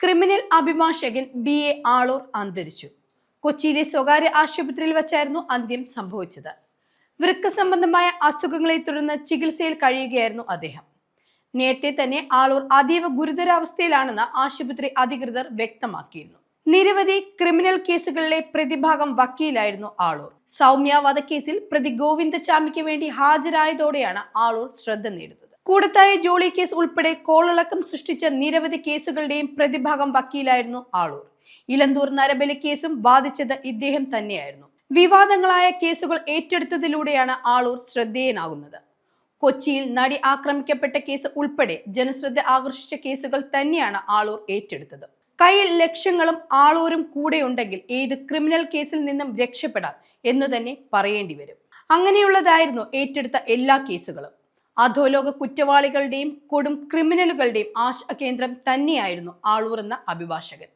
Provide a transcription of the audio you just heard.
Criminal അഭിഭാഷകൻ BA Aloor അന്തരിച്ചു. കൊച്ചിയിലെ സ്വകാര്യ ആശുപത്രിയിൽ വച്ചായിരുന്നു അന്ത്യം സംഭവിച്ചത്. വൃക്ക സംബന്ധമായ അസുഖങ്ങളെ തുടർന്ന് ചികിത്സയിൽ കഴിയുകയായിരുന്നു അദ്ദേഹം. നേരത്തെ തന്നെ ആളൂർ അതീവ ഗുരുതരാവസ്ഥയിലാണെന്ന് ആശുപത്രി അധികൃതർ വ്യക്തമാക്കിയിരുന്നു. നിരവധി ക്രിമിനൽ കേസുകളിലെ പ്രതിഭാഗം വക്കീലായിരുന്നു ആളൂർ. സൗമ്യ വധക്കേസിൽ പ്രതി ഗോവിന്ദചാമിക്ക് വേണ്ടി ഹാജരായതോടെയാണ് ആളൂർ ശ്രദ്ധ നേടുന്നത്. കൂടത്തായി ജോളി കേസ് ഉൾപ്പെടെ കോളിളക്കം സൃഷ്ടിച്ച നിരവധി കേസുകളുടെയും പ്രതിഭാഗം വക്കീലായിരുന്നു ആളൂർ. ഇലന്തൂർ നരബലി കേസും ബാധിച്ചത് ഇദ്ദേഹം തന്നെയായിരുന്നു. വിവാദങ്ങളായ കേസുകൾ ഏറ്റെടുത്തതിലൂടെയാണ് ആളൂർ ശ്രദ്ധേയനാകുന്നത്. കൊച്ചിയിൽ നടി ആക്രമിക്കപ്പെട്ട കേസ് ഉൾപ്പെടെ ജനശ്രദ്ധ ആകർഷിച്ച കേസുകൾ തന്നെയാണ് ആളൂർ ഏറ്റെടുത്തത്. കയ്യിൽ ലക്ഷങ്ങളും ആളൂരും കൂടെയുണ്ടെങ്കിൽ ഏത് ക്രിമിനൽ കേസിൽ നിന്നും രക്ഷപ്പെടാം എന്ന് തന്നെ പറയേണ്ടി വരും. അങ്ങനെയുള്ളതായിരുന്നു ഏറ്റെടുത്ത എല്ലാ കേസുകളും. അധോലോക കുറ്റവാളികളുടെയും കൊടും ക്രിമിനലുകളുടെയും ആശാകേന്ദ്രം തന്നെയായിരുന്നു ആളൂർ എന്ന അഭിഭാഷകൻ.